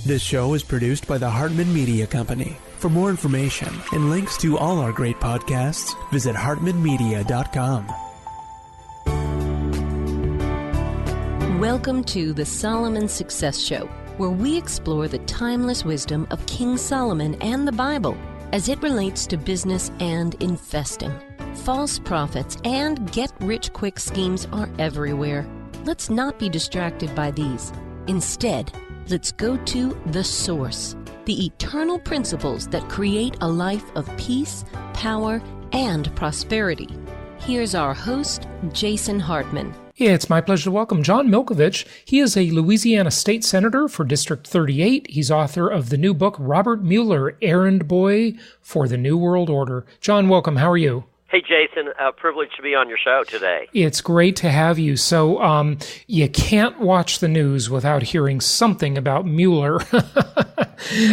This show is produced by the Hartman Media Company. For more information and links to all our great podcasts, visit hartmanmedia.com. Welcome to the Solomon Success Show, where we explore the timeless wisdom of King Solomon and the Bible as it relates to business and investing. False prophets and get-rich-quick schemes are everywhere. Let's not be distracted by these. Instead, let's go to the source, the eternal principles that create a life of peace, power, and prosperity. Here's our host, Jason Hartman. It's my pleasure to welcome John Milkovich. He is a Louisiana State Senator for District 38. He's author of the new book, Robert Mueller, Errand Boy for the New World Order. John, welcome. How are you? Hey, Jason, privileged to be on your show today. It's great to have you. So you can't watch the news without hearing something about Mueller.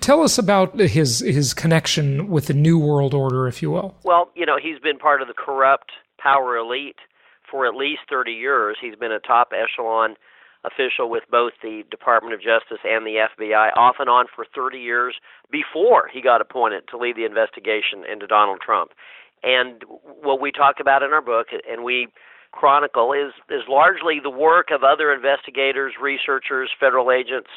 Tell us about his connection with the New World Order, if you will. Well, he's been part of the corrupt power elite for at least 30 years. He's been a top echelon official with both the Department of Justice and the FBI, off and on for 30 years before he got appointed to lead the investigation into Donald Trump. And what we talk about in our book, and we chronicle, is largely the work of other investigators, researchers, federal agents,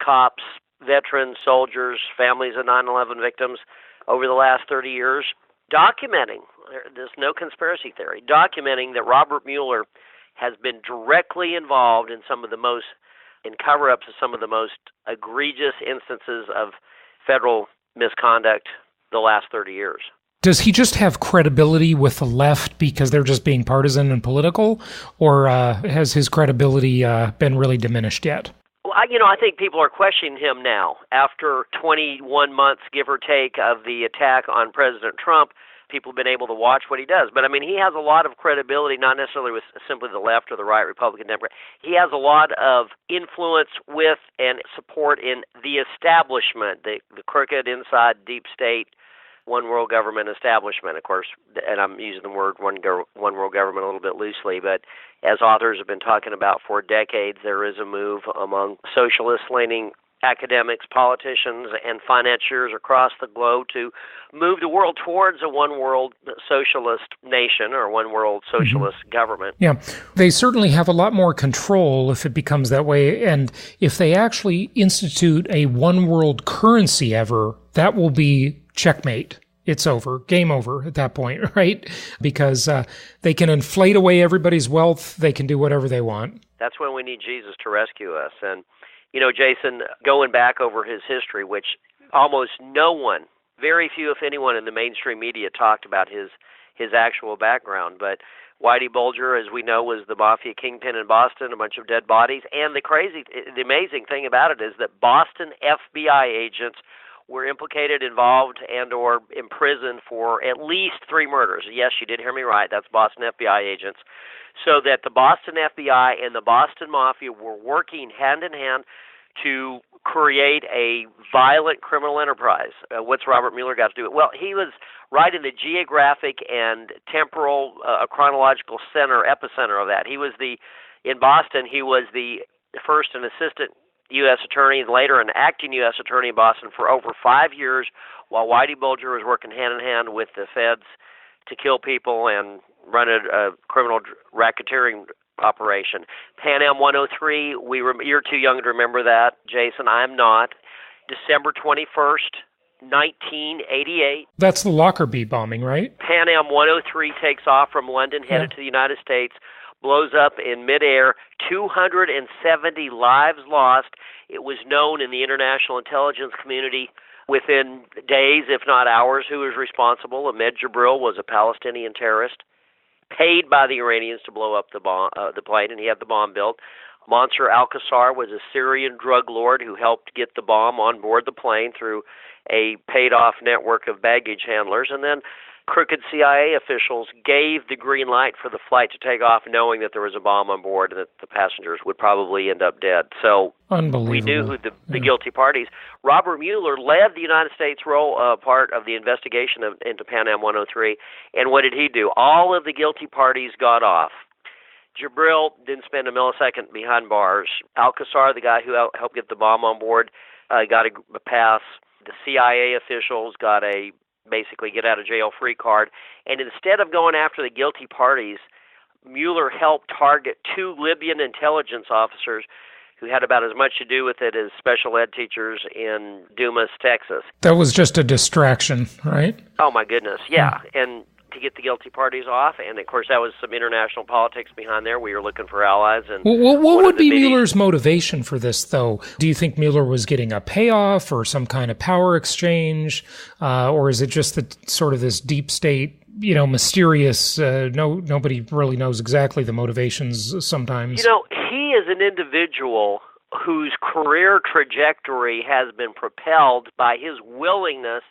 cops, veterans, soldiers, families of 9/11 victims over the last 30 years, documenting, there's no conspiracy theory, documenting that Robert Mueller has been directly involved in cover-ups of some of the most egregious instances of federal misconduct the last 30 years. Does he just have credibility with the left because they're just being partisan and political, or has his credibility been really diminished yet? Well, I think people are questioning him now. After 21 months, give or take, of the attack on President Trump, people have been able to watch what he does. But, he has a lot of credibility, not necessarily with simply the left or the right, Republican, Democrat. He has a lot of influence with and support in the establishment, the crooked, inside, deep state, one world government establishment, of course, and I'm using the word one world government a little bit loosely, but as authors have been talking about for decades, there is a move among socialist-leaning academics, politicians, and financiers across the globe to move the world towards a one-world socialist nation or one-world socialist government. Yeah, they certainly have a lot more control if it becomes that way, and if they actually institute a one-world currency ever, that will be checkmate. It's over. Game over at that point, right? Because they can inflate away everybody's wealth. They can do whatever they want. That's when we need Jesus to rescue us. And, Jason, going back over his history, which almost no one, very few, if anyone, in the mainstream media talked about his actual background. But Whitey Bulger, as we know, was the mafia kingpin in Boston, a bunch of dead bodies. And the amazing thing about it is that Boston FBI agents were implicated, involved, and or imprisoned for at least 3 murders. Yes, you did hear me right. That's Boston FBI agents. So that the Boston FBI and the Boston Mafia were working hand in hand to create a violent criminal enterprise. What's Robert Mueller got to do with it? Well, he was right in the geographic and temporal, chronological epicenter of that. In Boston, he was the first and assistant U.S. attorney, and later an acting U.S. attorney in Boston for over 5 years, while Whitey Bulger was working hand-in-hand with the feds to kill people and run a criminal racketeering operation. Pan Am 103, you're too young to remember that, Jason. I'm not. December 21st, 1988. That's the Lockerbie bombing, right? Pan Am 103 takes off from London, headed to the United States, blows up in midair, 270 lives lost. It was known in the international intelligence community within days, if not hours, who was responsible. Ahmed Jibril was a Palestinian terrorist, paid by the Iranians to blow up the plane, and he had the bomb built. Mansour al-Qassar was a Syrian drug lord who helped get the bomb on board the plane through a paid-off network of baggage handlers. And then crooked CIA officials gave the green light for the flight to take off, knowing that there was a bomb on board and that the passengers would probably end up dead. So we knew who the guilty parties. Robert Mueller led the United States part of the investigation into Pan Am 103. And what did he do? All of the guilty parties got off. Jabril didn't spend a millisecond behind bars. Alcazar, the guy who helped get the bomb on board, got a pass. The CIA officials got a basically get-out-of-jail-free card. And instead of going after the guilty parties, Mueller helped target 2 Libyan intelligence officers who had about as much to do with it as special ed teachers in Dumas, Texas. That was just a distraction, right? Oh, my goodness, yeah. And to get the guilty parties off, and of course that was some international politics behind there. We were looking for allies. And what would be Mueller's motivation for this, though? Do you think Mueller was getting a payoff or some kind of power exchange, or is it just sort of this deep state, mysterious, nobody really knows exactly the motivations sometimes? He is an individual whose career trajectory has been propelled by his willingness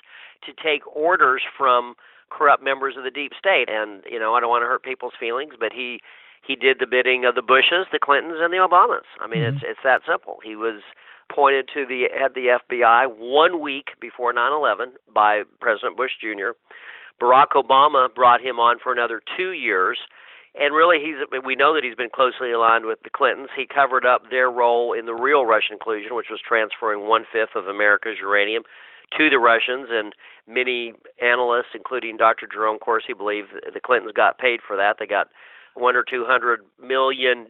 to take orders from corrupt members of the deep state. And, I don't want to hurt people's feelings, but he did the bidding of the Bushes, the Clintons, and the Obamas. I mean, it's that simple. He was appointed to the FBI 1 week before 9/11 by President Bush Jr. Barack Obama brought him on for another 2 years. And really, we know that he's been closely aligned with the Clintons. He covered up their role in the real Russian collusion, which was transferring 1/5 of America's uranium to the Russians. And many analysts, including Dr. Jerome Corsi, believe the Clintons got paid for that. They got $100 or $200 million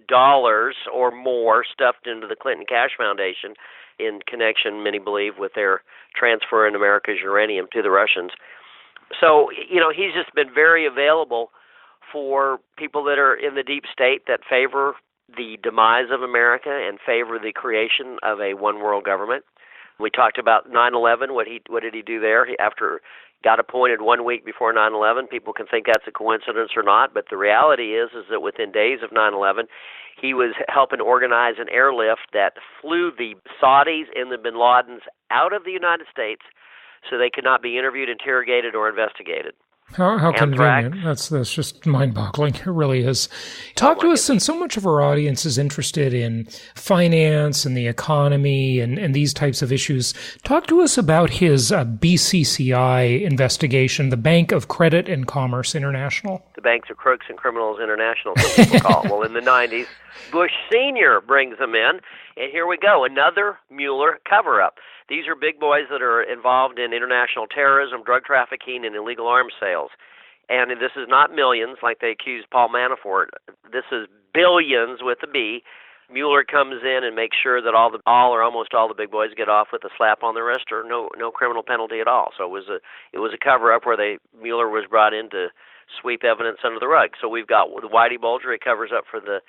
or more stuffed into the Clinton Cash Foundation in connection, many believe, with their transfer in America's uranium to the Russians. So, he's just been very available for people that are in the deep state that favor the demise of America and favor the creation of a one-world government. We talked about 9/11. What did he do there? After got appointed 1 week before 9/11. People can think that's a coincidence or not, but the reality is that within days of 9/11, he was helping organize an airlift that flew the Saudis and the bin Ladens out of the United States so they could not be interviewed, interrogated, or investigated. How convenient. That's just mind-boggling. It really is. Talk to us, and so much of our audience is interested in finance and the economy and these types of issues. Talk to us about his BCCI investigation, the Bank of Credit and Commerce International. The Banks of Crooks and Criminals International, some people call it. Well, in the 90s, Bush Sr. brings them in, and here we go, another Mueller cover-up. These are big boys that are involved in international terrorism, drug trafficking, and illegal arms sales. And this is not millions like they accused Paul Manafort. This is billions with a B. Mueller comes in and makes sure that all or almost all the big boys get off with a slap on the wrist or no criminal penalty at all. So it was a cover-up where Mueller was brought in to sweep evidence under the rug. So we've got the Whitey Bulger. He covers up for the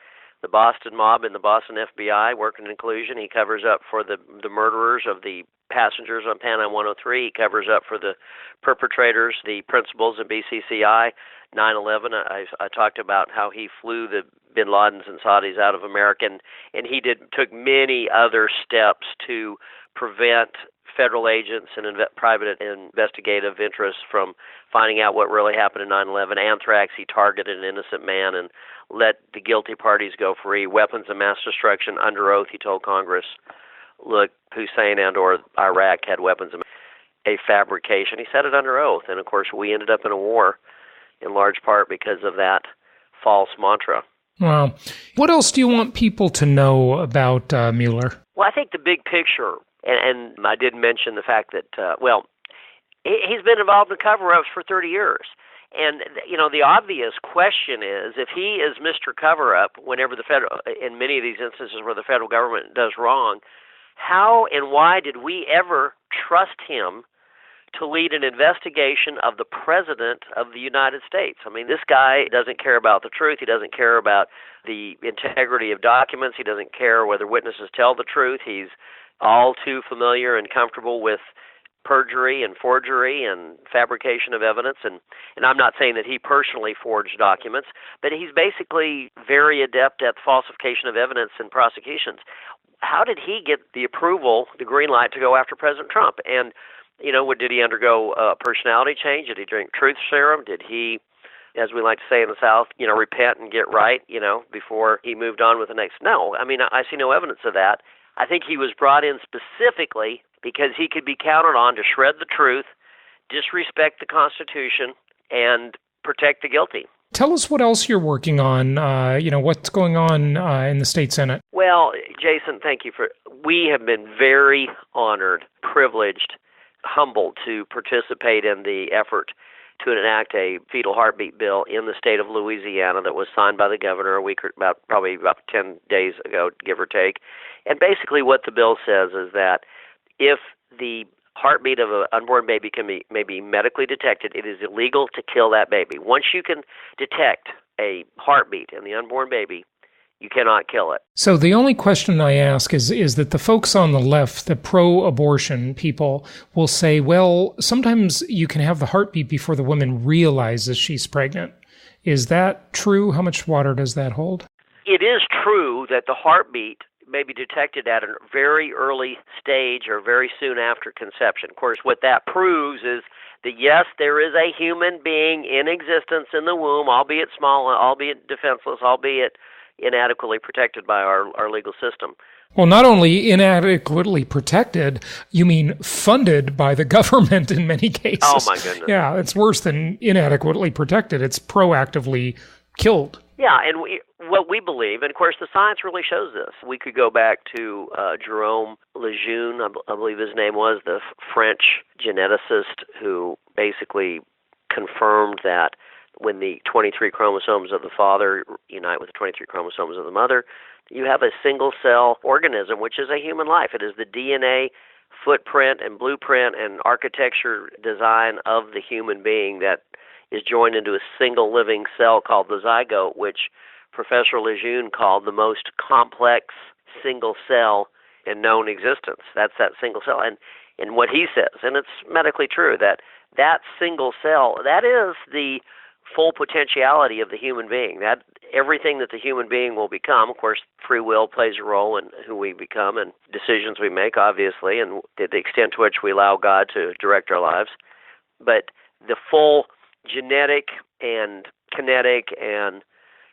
Boston mob and the Boston FBI working in collusion. He covers up for the murderers of the passengers on Pan Am 103. He covers up for the perpetrators, the principals of BCCI. 9/11, I talked about how he flew the bin Ladens and Saudis out of America, and he took many other steps to prevent federal agents and private investigative interests from finding out what really happened in 9/11. Anthrax, he targeted an innocent man and let the guilty parties go free. Weapons of mass destruction, under oath, he told Congress, look, Hussein and or Iraq had weapons of a fabrication. He said it under oath, and of course we ended up in a war in large part because of that false mantra. Wow. What else do you want people to know about Mueller? Well, I think the big picture, and I did mention the fact that, he's been involved in cover-ups for 30 years. And, the obvious question is, if he is Mr. Cover-Up, whenever in many of these instances where the federal government does wrong, how and why did we ever trust him to lead an investigation of the President of the United States? I mean, this guy doesn't care about the truth. He doesn't care about the integrity of documents. He doesn't care whether witnesses tell the truth. He's all too familiar and comfortable with perjury and forgery and fabrication of evidence. And I'm not saying that he personally forged documents, but he's basically very adept at falsification of evidence in prosecutions. How did he get the approval, the green light, to go after President Trump? And, did he undergo a personality change? Did he drink truth serum? Did he, as we like to say in the South, repent and get right, before he moved on with the next? No, I mean, I see no evidence of that. I think he was brought in specifically because he could be counted on to shred the truth, disrespect the Constitution, and protect the guilty. Tell us what else you're working on, what's going on in the state Senate. Well, Jason, thank you we have been very honored, privileged, humbled to participate in the effort to enact a fetal heartbeat bill in the state of Louisiana that was signed by the governor probably about 10 days ago, give or take. And basically what the bill says is that if the heartbeat of an unborn baby may be medically detected, it is illegal to kill that baby. Once you can detect a heartbeat in the unborn baby, you cannot kill it. So the only question I ask is that the folks on the left, the pro-abortion people, will say, well, sometimes you can have the heartbeat before the woman realizes she's pregnant. Is that true? How much water does that hold? It is true that the heartbeat may be detected at a very early stage or very soon after conception. Of course, what that proves is that, yes, there is a human being in existence in the womb, albeit small, albeit defenseless, albeit inadequately protected by our legal system. Well, not only inadequately protected, you mean funded by the government in many cases. Oh, my goodness. Yeah, it's worse than inadequately protected. It's proactively killed. Yeah, and what we believe, and of course the science really shows this. We could go back to Jerome Lejeune, I believe his name was, the French geneticist who basically confirmed that when the 23 chromosomes of the father unite with the 23 chromosomes of the mother, you have a single-cell organism, which is a human life. It is the DNA footprint and blueprint and architecture design of the human being that is joined into a single living cell called the zygote, which Professor Lejeune called the most complex single cell in known existence. That's that single cell. And what he says, and it's medically true, that single cell, that is the full potentiality of the human being. That everything that the human being will become, of course, free will plays a role in who we become and decisions we make, obviously, and the extent to which we allow God to direct our lives. But the full genetic and kinetic and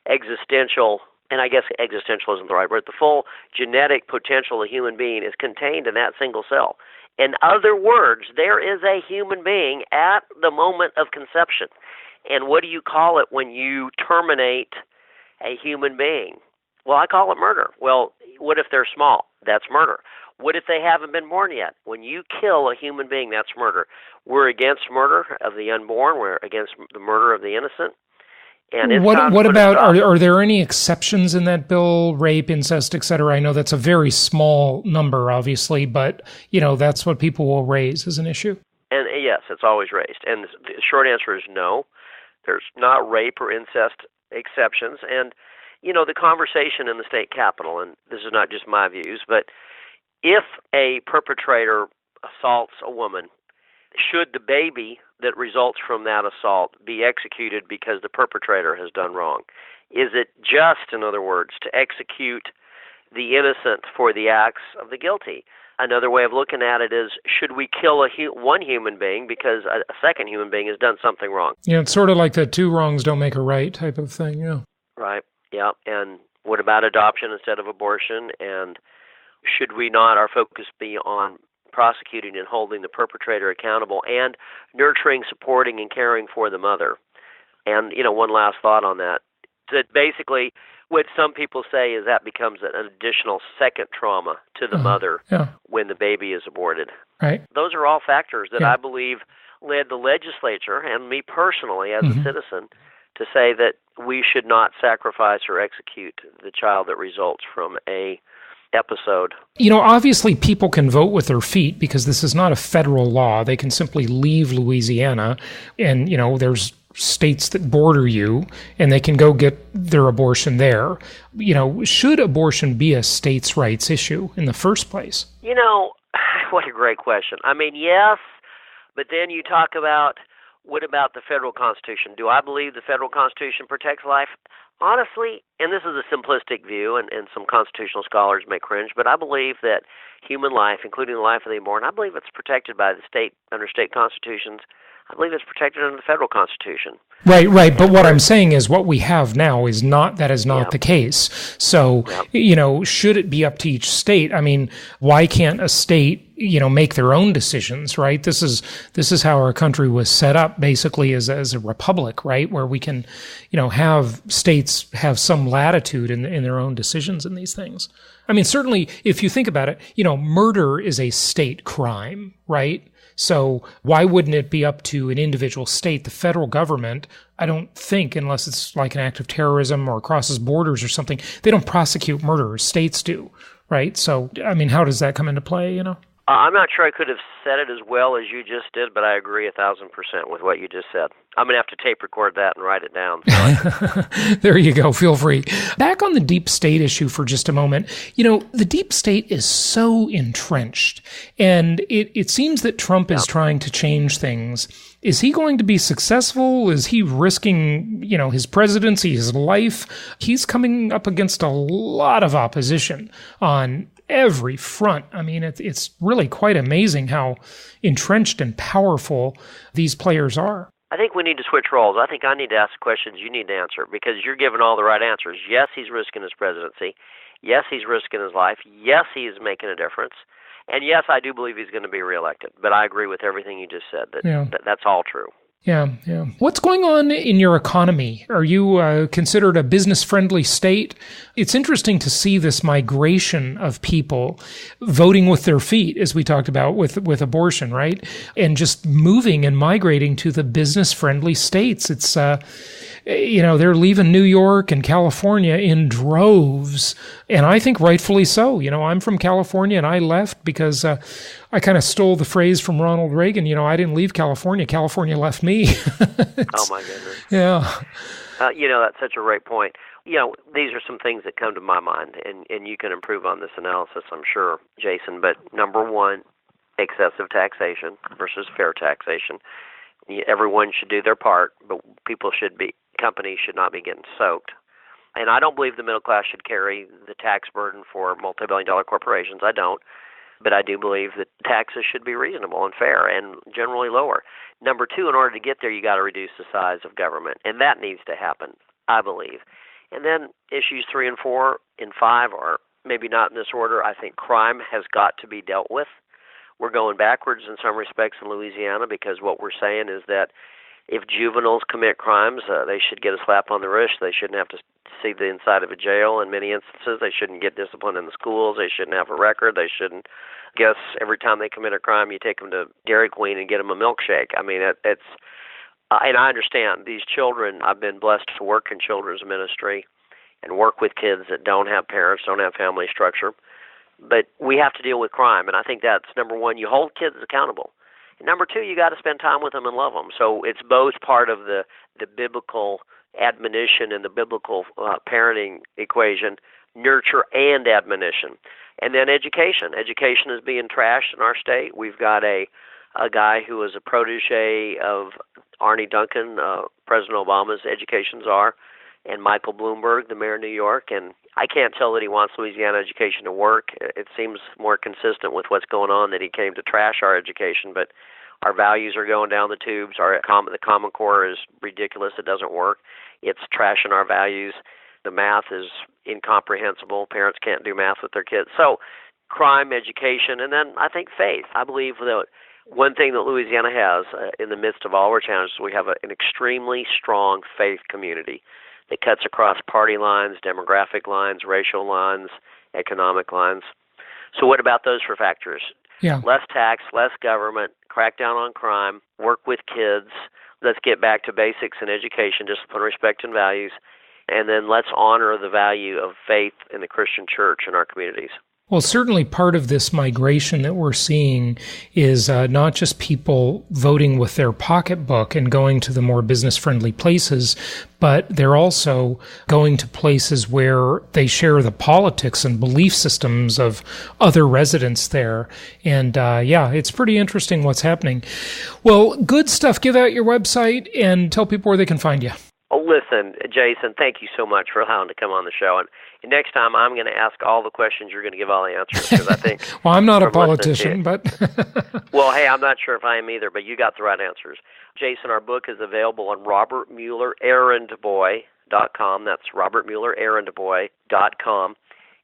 existential, and I guess existential isn't the right word, the full genetic potential of the human being is contained in that single cell. In other words, there is a human being at the moment of conception. And what do you call it when you terminate a human being? Well, I call it murder. Well, what if they're small? That's murder. What if they haven't been born yet? When you kill a human being, that's murder. We're against murder of the unborn. We're against the murder of the innocent. And it's what about, are there any exceptions in that bill, rape, incest, et cetera? I know that's a very small number, obviously, but, that's what people will raise as an issue. And yes, it's always raised. And the short answer is no. There's not rape or incest exceptions. And, the conversation in the state capitol, and this is not just my views, but if a perpetrator assaults a woman, should the baby that results from that assault be executed because the perpetrator has done wrong? Is it just, in other words, to execute the innocent for the acts of the guilty? Another way of looking at it is, should we kill one human being because a second human being has done something wrong? Yeah, it's sort of like the two wrongs don't make a right type of thing, yeah. Right, yeah. And what about adoption instead of abortion? And should we not, our focus be on prosecuting and holding the perpetrator accountable and nurturing, supporting, and caring for the mother? And, one last thought on that. That basically what some people say is that becomes an additional second trauma to the mother when the baby is aborted. Right. Those are all factors that I believe led the legislature and me personally as a citizen to say that we should not sacrifice or execute the child that results from a episode. Obviously people can vote with their feet because this is not a federal law. They can simply leave Louisiana and, there's states that border you and they can go get their abortion there. Should abortion be a states' rights issue in the first place? What a great question. I mean, yes, but then you talk about, what about the federal Constitution? Do I believe the federal Constitution protects life? Honestly, and this is a simplistic view, and some constitutional scholars may cringe, but I believe that human life, including the life of the unborn, I believe it's protected by the state, under state constitutions. I believe it's protected under the federal Constitution. Right. But what I'm saying is what we have now is not the case. So, should it be up to each state? I mean, why can't a state, make their own decisions, right? This is how our country was set up basically as a republic, right? Where we can, have states have some latitude in their own decisions in these things. I mean, certainly if you think about it, murder is a state crime, right? So why wouldn't it be up to an individual state? The federal government, I don't think, unless it's like an act of terrorism or crosses borders or something, they don't prosecute murderers. States do, right? So, I mean, how does that come into play, I'm not sure I could have said it as well as you just did, but I agree 1,000% with what you just said. I'm going to have to tape record that and write it down. There you go. Feel free. Back on the deep state issue for just a moment. The deep state is so entrenched, and it seems that Trump is trying to change things. Is he going to be successful? Is he risking, his presidency, his life? He's coming up against a lot of opposition on every front. I mean, it's really quite amazing how entrenched and powerful these players are. I think we need to switch roles. I think I need to ask questions you need to answer because you're giving all the right answers. Yes, he's risking his presidency. Yes, he's risking his life. Yes, he is making a difference. And yes, I do believe he's going to be reelected. But I agree with everything you just said. That's all true. Yeah. What's going on in your economy? Are you considered a business-friendly state? It's interesting to see this migration of people voting with their feet, as we talked about with abortion, right? And just moving and migrating to the business-friendly states. It's, they're leaving New York and California in droves, and I think rightfully so. I'm from California, and I left because I kind of stole the phrase from Ronald Reagan. I didn't leave California. California left me. Oh, my goodness. Yeah. That's such a great point. These are some things that come to my mind, and you can improve on this analysis, I'm sure, Jason. But number one, excessive taxation versus fair taxation. Everyone should do their part, but companies should not be getting soaked. And I don't believe the middle class should carry the tax burden for multi-billion-dollar corporations. I don't. But I do believe that taxes should be reasonable and fair and generally lower. Number two, in order to get there, you got to reduce the size of government. And that needs to happen, I believe. And then issues 3 and 4 and 5 are maybe not in this order. I think crime has got to be dealt with. We're going backwards in some respects in Louisiana because what we're saying is that if juveniles commit crimes, they should get a slap on the wrist. They shouldn't have to see the inside of a jail in many instances. They shouldn't get disciplined in the schools. They shouldn't have a record. They shouldn't guess every time they commit a crime, you take them to Dairy Queen and get them a milkshake. I mean, it's and I understand these children. I've been blessed to work in children's ministry and work with kids that don't have parents, don't have family structure. But we have to deal with crime, and I think that's number one. You hold kids accountable. And number two, you got to spend time with them and love them. So it's both part of the biblical admonition and the biblical parenting equation, nurture and admonition. And then education. Education is being trashed in our state. We've got a guy who is a protege of Arne Duncan, President Obama's education czar, and Michael Bloomberg, the mayor of New York. And I can't tell that he wants Louisiana education to work. It seems more consistent with what's going on that he came to trash our education, but our values are going down the tubes. The Common Core is ridiculous. It doesn't work. It's trashing our values. The math is incomprehensible. Parents can't do math with their kids. So crime, education, and then I think faith. I believe that one thing that Louisiana has in the midst of all our challenges, we have an extremely strong faith community that cuts across party lines, demographic lines, racial lines, economic lines. So what about those four factors? Yeah. Less tax, less government, crack down on crime, work with kids. Let's get back to basics in education, discipline, respect, and values. And then let's honor the value of faith in the Christian church in our communities. Well, certainly part of this migration that we're seeing is not just people voting with their pocketbook and going to the more business-friendly places, but they're also going to places where they share the politics and belief systems of other residents there. And it's pretty interesting what's happening. Well, good stuff. Give out your website and tell people where they can find you. Listen, Jason, thank you so much for allowing to come on the show. And next time, I'm going to ask all the questions. You're going to give all the answers, because I think... Well, I'm not a politician, but... Well, hey, I'm not sure if I am either, but you got the right answers. Jason, our book is available on Robert Mueller errandboy.com. That's Robert Mueller errandboy.com.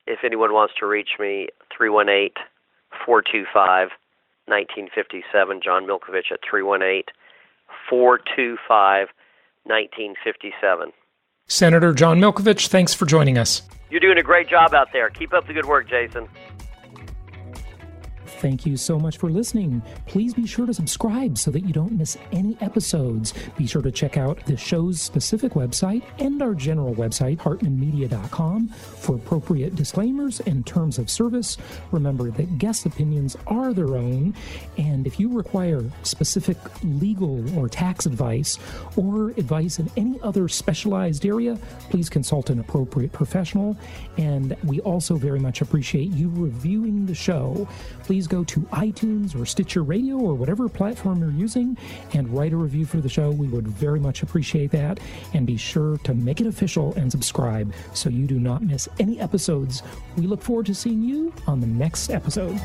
If anyone wants to reach me, 318-425-1957, John Milkovich at 318-425-1957. Senator John Milkovich, thanks for joining us. You're doing a great job out there. Keep up the good work, Jason. Thank you so much for listening. Please be sure to subscribe so that you don't miss any episodes. Be sure to check out the show's specific website and our general website, hartmanmedia.com, for appropriate disclaimers and terms of service. Remember that guest opinions are their own, and if you require specific legal or tax advice or advice in any other specialized area, please consult an appropriate professional. And we also very much appreciate you reviewing the show. Please go to iTunes or Stitcher Radio or whatever platform you're using and write a review for the show. We would very much appreciate that. And be sure to make it official and subscribe so you do not miss any episodes. We look forward to seeing you on the next episode.